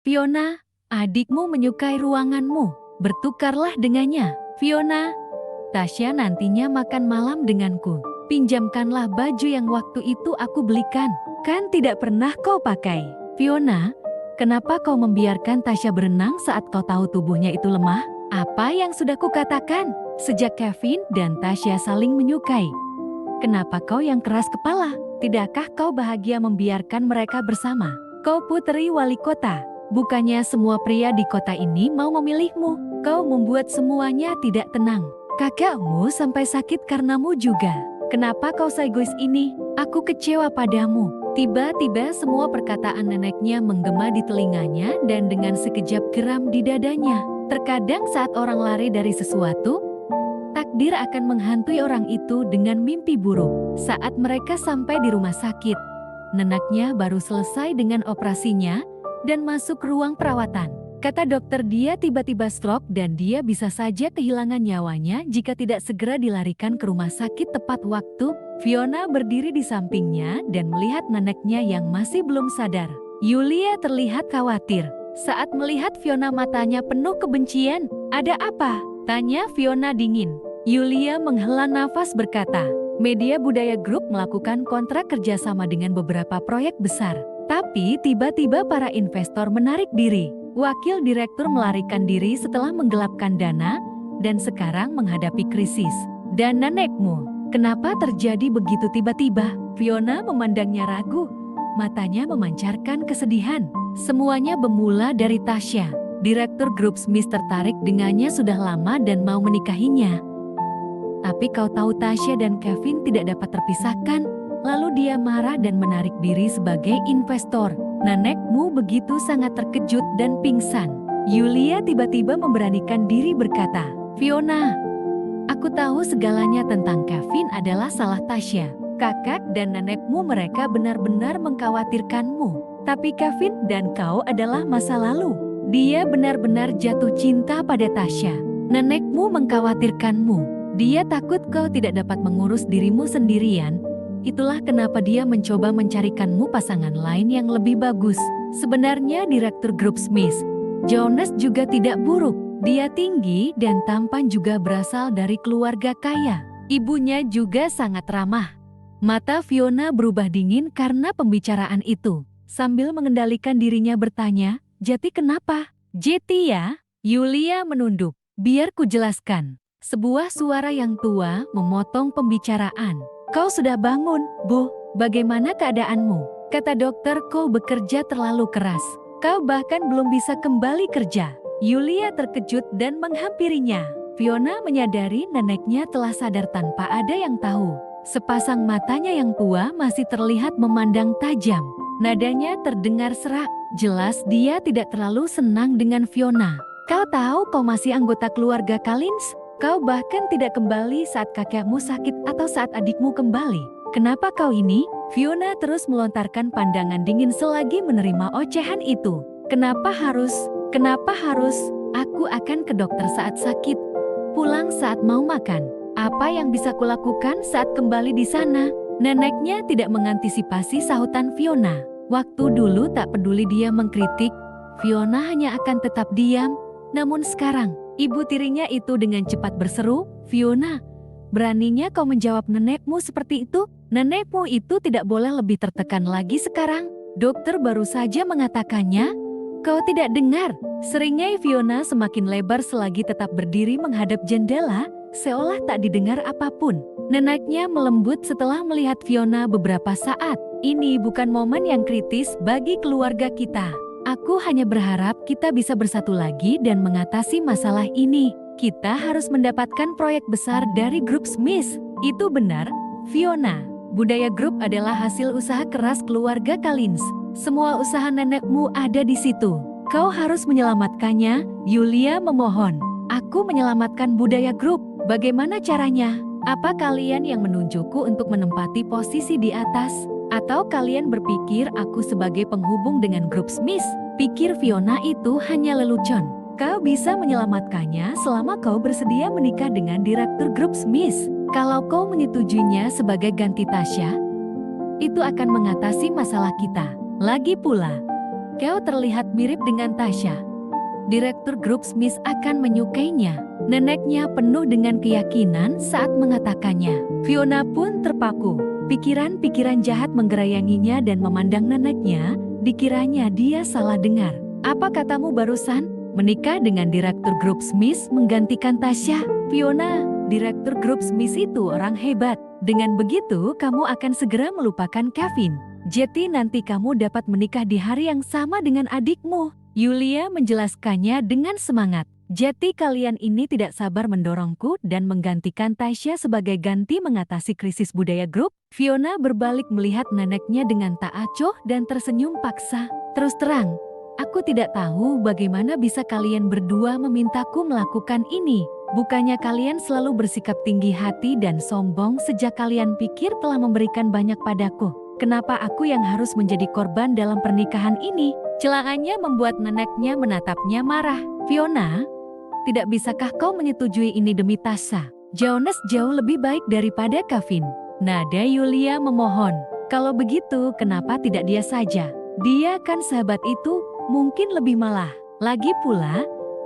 Fiona, adikmu menyukai ruanganmu. Bertukarlah dengannya. Fiona, Tasya nantinya makan malam denganku. Pinjamkanlah baju yang waktu itu aku belikan. Kan tidak pernah kau pakai. Fiona, kenapa kau membiarkan Tasya berenang saat kau tahu tubuhnya itu lemah? Apa yang sudah kukatakan? Sejak Kevin dan Tasya saling menyukai, kenapa kau yang keras kepala? Tidakkah kau bahagia membiarkan mereka bersama? Kau putri wali kota. Bukannya semua pria di kota ini mau memilihmu. Kau membuat semuanya tidak tenang. Kakakmu sampai sakit karenamu juga. Kenapa kau seegois ini? Aku kecewa padamu. Tiba-tiba semua perkataan neneknya menggema di telinganya dan dengan sekejap geram di dadanya. Terkadang saat orang lari dari sesuatu, takdir akan menghantui orang itu dengan mimpi buruk. Saat mereka sampai di rumah sakit, neneknya baru selesai dengan operasinya dan masuk ruang perawatan. Kata dokter dia tiba-tiba stroke dan dia bisa saja kehilangan nyawanya jika tidak segera dilarikan ke rumah sakit tepat waktu. Fiona berdiri di sampingnya dan melihat neneknya yang masih belum sadar. Yulia terlihat khawatir. Saat melihat Fiona matanya penuh kebencian. Ada apa? Tanya Fiona dingin. Yulia menghela nafas berkata, Media Budaya Group melakukan kontrak kerjasama dengan beberapa proyek besar. Tapi tiba-tiba para investor menarik diri. Wakil direktur melarikan diri setelah menggelapkan dana dan sekarang menghadapi krisis. Dan nenekmu, kenapa terjadi begitu tiba-tiba? Fiona memandangnya ragu. Matanya memancarkan kesedihan. Semuanya bermula dari Tasya. Direktur grup Smith tertarik dengannya sudah lama dan mau menikahinya. Tapi kau tahu Tasya dan Kevin tidak dapat terpisahkan. Lalu dia marah dan menarik diri sebagai investor. Nenekmu begitu sangat terkejut dan pingsan. Yulia tiba-tiba memberanikan diri berkata, Fiona, aku tahu segalanya tentang Kevin adalah salah Tasya. Kakak dan nenekmu mereka benar-benar mengkhawatirkanmu. Tapi Kevin dan kau adalah masa lalu. Dia benar-benar jatuh cinta pada Tasya. Nenekmu mengkhawatirkanmu. Dia takut kau tidak dapat mengurus dirimu sendirian. Itulah kenapa dia mencoba mencarikanmu pasangan lain yang lebih bagus. Sebenarnya Direktur Grup Smith, Jonas juga tidak buruk. Dia tinggi dan tampan juga berasal dari keluarga kaya. Ibunya juga sangat ramah. Mata Fiona berubah dingin karena pembicaraan itu. Sambil mengendalikan dirinya bertanya, Jati kenapa? Jati ya? Yulia menunduk. Biar ku jelaskan. Sebuah suara yang tua memotong pembicaraan. Kau sudah bangun, Bu. Bagaimana keadaanmu? Kata dokter, kau bekerja terlalu keras. Kau bahkan belum bisa kembali kerja. Yulia terkejut dan menghampirinya. Fiona menyadari neneknya telah sadar tanpa ada yang tahu. Sepasang matanya yang tua masih terlihat memandang tajam. Nadanya terdengar serak. Jelas dia tidak terlalu senang dengan Fiona. Kau tahu kau masih anggota keluarga Collins? Kau bahkan tidak kembali saat kakekmu sakit atau saat adikmu kembali. Kenapa kau ini? Fiona terus melontarkan pandangan dingin selagi menerima ocehan itu. Kenapa harus? Aku akan ke dokter saat sakit. Pulang saat mau makan. Apa yang bisa kulakukan saat kembali di sana? Neneknya tidak mengantisipasi sahutan Fiona. Waktu dulu tak peduli dia mengkritik, Fiona hanya akan tetap diam. Namun sekarang, ibu tirinya itu dengan cepat berseru, Fiona, beraninya kau menjawab nenekmu seperti itu? Nenekmu itu tidak boleh lebih tertekan lagi sekarang. Dokter baru saja mengatakannya. Kau tidak dengar. Seringai Fiona semakin lebar selagi tetap berdiri menghadap jendela, seolah tak didengar apapun. Neneknya melembut setelah melihat Fiona beberapa saat. Ini bukan momen yang kritis bagi keluarga kita. Aku hanya berharap kita bisa bersatu lagi dan mengatasi masalah ini. Kita harus mendapatkan proyek besar dari grup Smith. Itu benar, Fiona. Budaya Group adalah hasil usaha keras keluarga Collins. Semua usaha nenekmu ada di situ. Kau harus menyelamatkannya, Yulia memohon. Aku menyelamatkan Budaya Group. Bagaimana caranya? Apa kalian yang menunjukku untuk menempati posisi di atas? Atau kalian berpikir aku sebagai penghubung dengan grup Smith? Pikir Fiona itu hanya lelucon. Kau bisa menyelamatkannya selama kau bersedia menikah dengan Direktur Grup Smith. Kalau kau menyetujuinya sebagai ganti Tasya, itu akan mengatasi masalah kita. Lagi pula, Kau terlihat mirip dengan Tasya. Direktur grup Smith akan menyukainya. Neneknya penuh dengan keyakinan saat mengatakannya. Fiona pun terpaku. Pikiran-pikiran jahat menggerayanginya dan memandang neneknya, dikiranya dia salah dengar. Apa katamu barusan? Menikah dengan direktur grup Smith menggantikan Tasya? Fiona, direktur grup Smith itu orang hebat. Dengan begitu, kamu akan segera melupakan Kevin. Jadi nanti kamu dapat menikah di hari yang sama dengan adikmu. Yulia menjelaskannya dengan semangat. Jadi kalian ini tidak sabar mendorongku dan menggantikan Tasya sebagai ganti mengatasi krisis budaya grup? Fiona berbalik melihat neneknya dengan tak acuh dan tersenyum paksa. Terus terang, aku tidak tahu bagaimana bisa kalian berdua memintaku melakukan ini. Bukannya kalian selalu bersikap tinggi hati dan sombong sejak kalian pikir telah memberikan banyak padaku. Kenapa aku yang harus menjadi korban dalam pernikahan ini? Celahannya membuat neneknya menatapnya marah. Fiona, tidak bisakah kau menyetujui ini demi Tasya? Jonas jauh lebih baik daripada Kevin. Nada Yulia memohon. Kalau begitu, kenapa tidak dia saja? Dia kan sahabat itu, mungkin lebih malah. Lagi pula,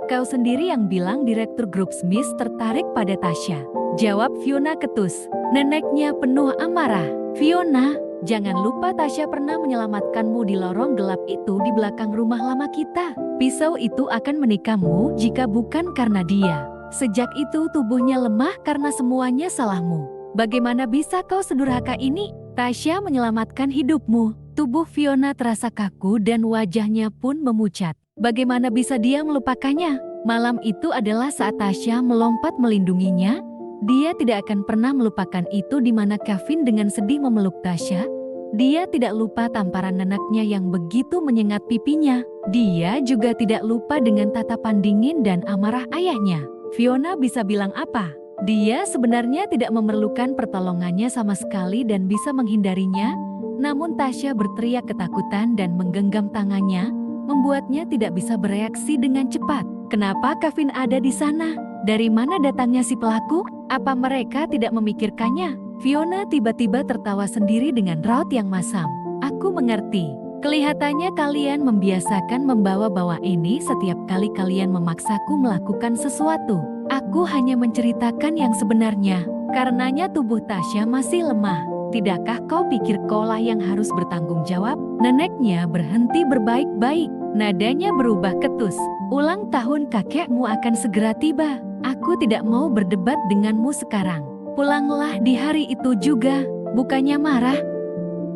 kau sendiri yang bilang direktur grup Smith tertarik pada Tasya. Jawab Fiona ketus. Neneknya penuh amarah. Fiona, jangan lupa Tasya pernah menyelamatkanmu di lorong gelap itu di belakang rumah lama kita. Pisau itu akan menikahmu jika bukan karena dia. Sejak itu tubuhnya lemah karena semuanya salahmu. Bagaimana bisa kau sedurhaka ini? Tasya menyelamatkan hidupmu. Tubuh Fiona terasa kaku dan wajahnya pun memucat. Bagaimana bisa dia melupakannya? Malam itu adalah saat Tasya melompat melindunginya. Dia tidak akan pernah melupakan itu di mana Kevin dengan sedih memeluk Tasya. Dia tidak lupa tamparan neneknya yang begitu menyengat pipinya. Dia juga tidak lupa dengan tatapan dingin dan amarah ayahnya. Fiona bisa bilang apa? Dia sebenarnya tidak memerlukan pertolongannya sama sekali dan bisa menghindarinya. Namun Tasya berteriak ketakutan dan menggenggam tangannya, membuatnya tidak bisa bereaksi dengan cepat. Kenapa Kevin ada di sana? Dari mana datangnya si pelaku? Apa mereka tidak memikirkannya? Fiona tiba-tiba tertawa sendiri dengan raut yang masam. Aku mengerti. Kelihatannya kalian membiasakan membawa-bawa ini setiap kali kalian memaksaku melakukan sesuatu. Aku hanya menceritakan yang sebenarnya. Karenanya tubuh Tasya masih lemah. Tidakkah kau pikir kaulah yang harus bertanggung jawab? Neneknya berhenti berbaik-baik. Nadanya berubah ketus. Ulang tahun kakekmu akan segera tiba. Aku tidak mau berdebat denganmu sekarang. Pulanglah di hari itu juga. Bukannya marah,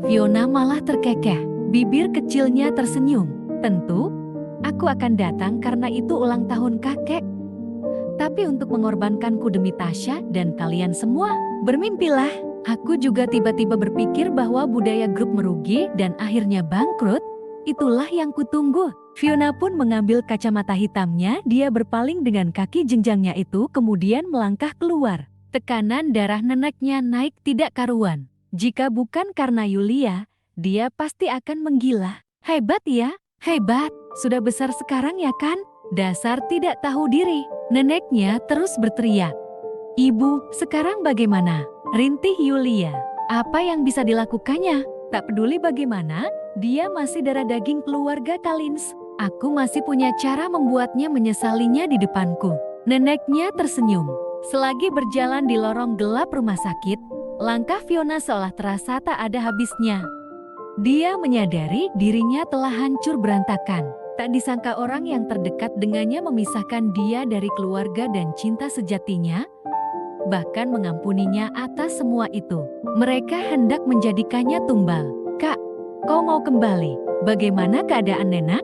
Fiona malah terkekeh. Bibir kecilnya tersenyum. Tentu, aku akan datang karena itu ulang tahun kakek. Tapi untuk mengorbankanku demi Tasya dan kalian semua, bermimpilah. Aku juga tiba-tiba berpikir bahwa budaya grup merugi dan akhirnya bangkrut. Itulah yang kutunggu. Fiona pun mengambil kacamata hitamnya, dia berpaling dengan kaki jenjangnya itu kemudian melangkah keluar. Tekanan darah neneknya naik tidak karuan. Jika bukan karena Yulia, dia pasti akan menggila. Hebat ya, hebat. Sudah besar sekarang ya kan? Dasar tidak tahu diri. Neneknya terus berteriak. Ibu, sekarang bagaimana? Rintih Yulia. Apa yang bisa dilakukannya? Tak peduli bagaimana, dia masih darah daging keluarga Collins. Aku masih punya cara membuatnya menyesalinya di depanku. Neneknya tersenyum. Selagi berjalan di lorong gelap rumah sakit, langkah Fiona seolah terasa tak ada habisnya. Dia menyadari dirinya telah hancur berantakan. Tak disangka orang yang terdekat dengannya memisahkan dia dari keluarga dan cinta sejatinya, bahkan mengampuninya atas semua itu. Mereka hendak menjadikannya tumbal. Kak, kau mau kembali? Bagaimana keadaan Nena?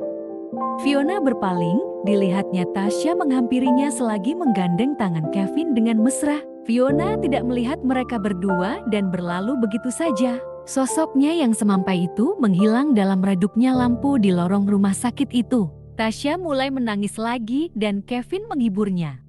Fiona berpaling, dilihatnya Tasya menghampirinya selagi menggandeng tangan Kevin dengan mesra. Fiona tidak melihat mereka berdua dan berlalu begitu saja. Sosoknya yang semampai itu menghilang dalam redupnya lampu di lorong rumah sakit itu. Tasya mulai menangis lagi dan Kevin menghiburnya.